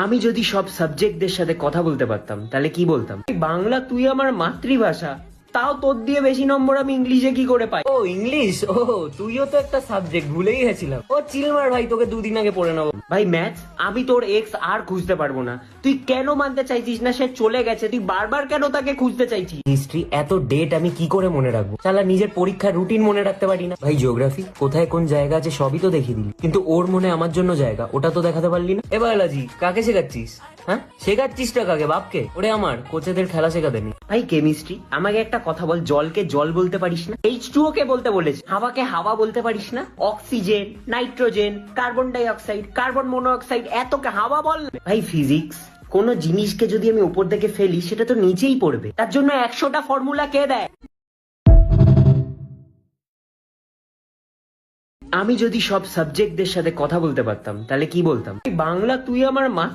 আমি যদি সব সাবজেক্টদের সাথে কথা বলতে পারতাম তাহলে কি বলতাম, বাংলা তুই আমার মাতৃভাষা, তাও তোর দিয়ে বেশি নম্বর আমি ইংলিশে কি করে পাই? ও ইংলিশ, ও তুইও তো একটা সাবজেক্ট, ভুলেই গেছিলাম। ও চিলমার ভাই, তোকে দুদিন আগে পড়ে নেবো। ভাই ম্যাথস, আমি তোর এক্স আর খুঁজতে পারবো না। তুই কেন মানতে চাইছিস না সে চলে গেছে? তুই বারবার কেন তাকে খুঁজতে চাইছিস? হিস্ট্রি এত ডেট আমি কি করে মনে রাখবো? শালা নিজের পরীক্ষার রুটিন মনে রাখতে পারি না। ভাই জিওগ্রাফি কোথায় কোন জায়গা আছে সবই তো দেখিয়ে দিলি, কিন্তু ওর মনে আমার জন্য জায়গা ওটা তো দেখাতে পারলি না। এ বালাজি, কাকে শেখাচ্ছিস? হ্যাঁ, শেখাচ্ছিসটা কাকে? বাপকে? ওরে আমার কোচেদের খেলা শেখাতে নেই। ভাই কেমিস্ট্রি, আমাকে একটা কথা বল, জলকে জল বলতে পারিস না? H2O কে বলতে বলেছে। হাওয়াকে হাওয়া বলতে পারিস না? Oxygen, nitrogen, carbon die oxide, carbon monoxide, এতকে হাওয়া বল। ভাই ফিজিক্স, কোন জিনিসকে যদি আমি উপর থেকে ফেলি সেটা তো নিচেই পড়বে, তার জন্য 100টা ফর্মুলা কে দেয়? আমি যদি সব সাবজেক্টদের সাথে কথা বলতে পারতাম তাহলে কি বলতাম, বাংলা তুই আমার মা